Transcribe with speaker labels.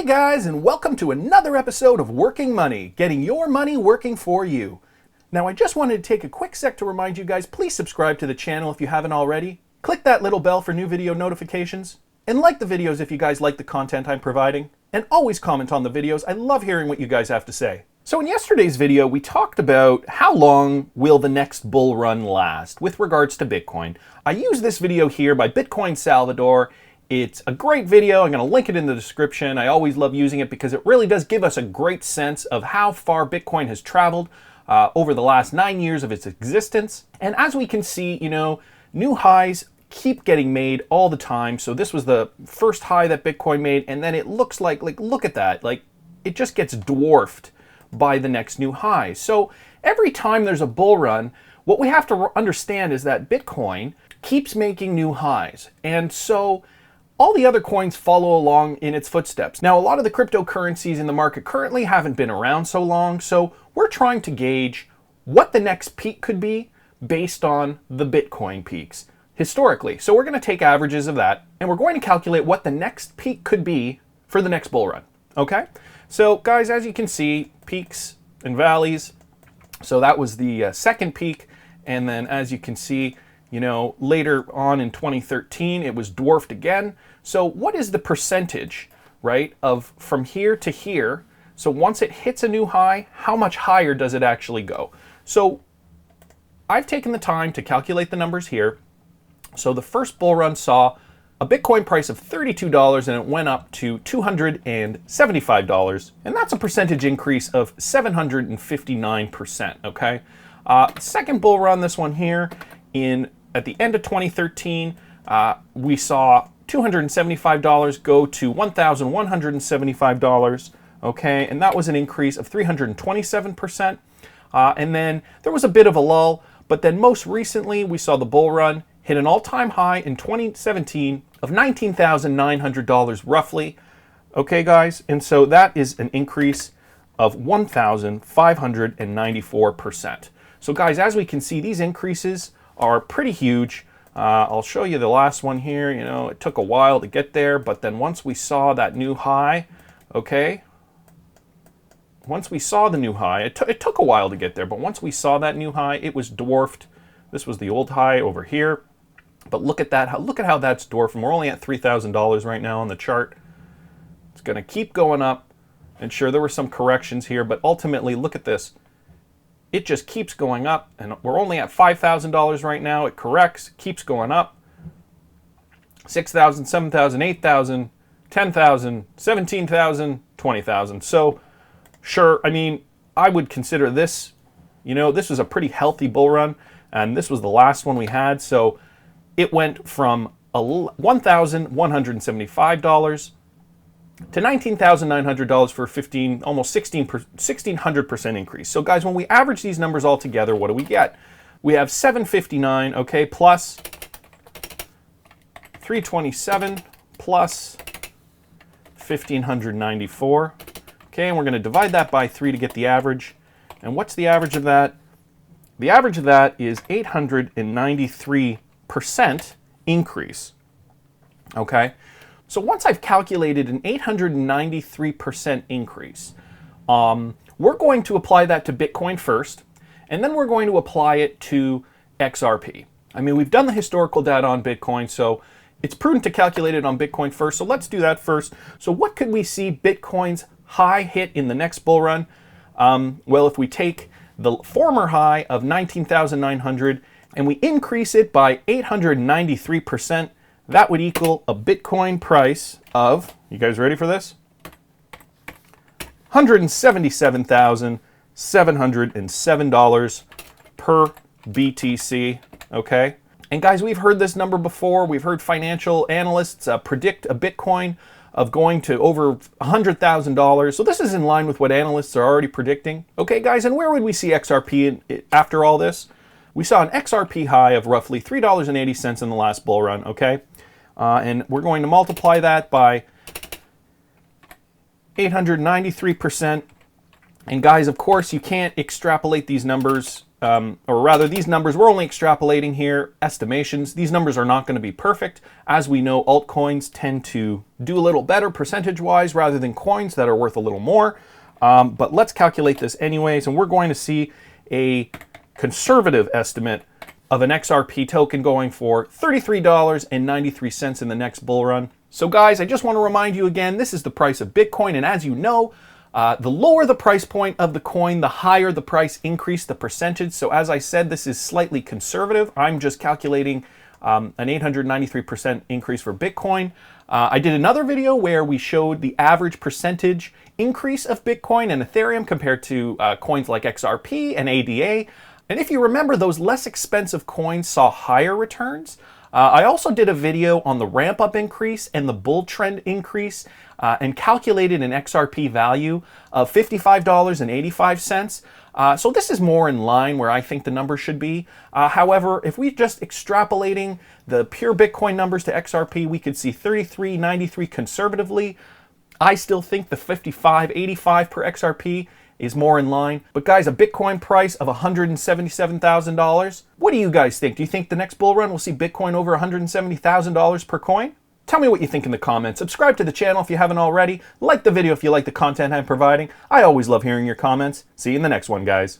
Speaker 1: guys, and welcome to another episode of Working Money, getting your money working for you. Now I just wanted to take a quick sec to remind you guys, please subscribe to the channel if you haven't already. Click that little bell for new video notifications, and like the videos if you guys like the content I'm providing. And always comment on the videos, I love hearing what you guys have to say. So in yesterday's video, we talked about how long will the next bull run last with regards to Bitcoin. I use this video here by Bitcoin Salvador. It's a great video. I'm going to link it in the description. I always love using it because it really does give us a great sense of how far Bitcoin has traveled over the last 9 years of its existence. And as we can see, new highs keep getting made all the time. So this was the first high that Bitcoin made, and then it looks like look at that, it just gets dwarfed by the next new high. So every time there's a bull run, what we have to understand is that Bitcoin keeps making new highs. And so all the other coins follow along in its footsteps. Now, a lot of the cryptocurrencies in the market currently haven't been around so long, so we're trying to gauge what the next peak could be based on the Bitcoin peaks historically. So we're going to take averages of that, and we're going to calculate what the next peak could be for the next bull run, okay? So guys, as you can see, peaks and valleys. So that was the second peak, and then as you can see, later on in 2013, it was dwarfed again. So what is the percentage, right, of from here to here? So once it hits a new high, how much higher does it actually go? So I've taken the time to calculate the numbers here. So the first bull run saw a Bitcoin price of $32 and it went up to $275. And that's a percentage increase of 759%, okay? Second bull run, this one here, at the end of 2013, we saw $275 go to $1,175, okay? And that was an increase of 327%. And then there was a bit of a lull, but then most recently we saw the bull run hit an all-time high in 2017 of $19,900 roughly, okay guys? And so that is an increase of 1,594%. So guys, as we can see, these increases are pretty huge. I'll show you the last one here. It took a while to get there, but then once we saw that new high, okay, once we saw the new high, it took a while to get there, but once we saw that new high, it was dwarfed. This was the old high over here, but look at that. Look at how that's dwarfed, and we're only at $3,000 right now on the chart. It's going to keep going up, and sure, there were some corrections here, but ultimately, look at this. It just keeps going up, and we're only at $5,000 right now. It corrects, keeps going up. 6,000, 7,000, 8,000, 10,000, 17,000, 20,000. So, sure, I would consider this, this was a pretty healthy bull run, and this was the last one we had. So it went from $1,175 to $19,900 for almost 1,600% increase. So guys, when we average these numbers all together, what do we get? We have 759, okay, plus 327 plus 1,594. Okay, and we're going to divide that by 3 to get the average. And what's the average of that? The average of that is 893% increase. Okay? So once I've calculated an 893% increase, we're going to apply that to Bitcoin first, and then we're going to apply it to XRP. We've done the historical data on Bitcoin, so it's prudent to calculate it on Bitcoin first. So let's do that first. So what could we see Bitcoin's high hit in the next bull run? Well, if we take the former high of 19,900 and we increase it by 893%, that would equal a Bitcoin price of, you guys ready for this? $177,707 per BTC, okay? And guys, we've heard this number before. We've heard financial analysts predict a Bitcoin of going to over $100,000. So this is in line with what analysts are already predicting. Okay, guys, and where would we see XRP after all this? We saw an XRP high of roughly $3.80 in the last bull run, okay? And we're going to multiply that by 893%, And guys, of course, you can't extrapolate these numbers, or rather these numbers, we're only extrapolating here, estimations. These numbers are not going to be perfect. As we know, altcoins tend to do a little better percentage-wise rather than coins that are worth a little more. But let's calculate this anyways, and we're going to see a conservative estimate of an XRP token going for $33.93 in the next bull run. So guys, I just want to remind you again, this is the price of Bitcoin, and as you know, the lower the price point of the coin, the higher the price increase, the percentage. So as I said, this is slightly conservative. I'm just calculating an 893% increase for Bitcoin. I did another video where we showed the average percentage increase of Bitcoin and Ethereum compared to coins like XRP and ADA. And if you remember, those less expensive coins saw higher returns. I also did a video on the ramp up increase and the bull trend increase and calculated an XRP value of $55.85. So this is more in line where I think the number should be. However, if we just extrapolating the pure Bitcoin numbers to XRP, we could see 33.93 conservatively. I still think the 55.85 per XRP is more in line. But guys, a Bitcoin price of $177,000. What do you guys think? Do you think the next bull run will see Bitcoin over $170,000 per coin? Tell me what you think in the comments. Subscribe to the channel if you haven't already. Like the video if you like the content I'm providing. I always love hearing your comments. See you in the next one, guys.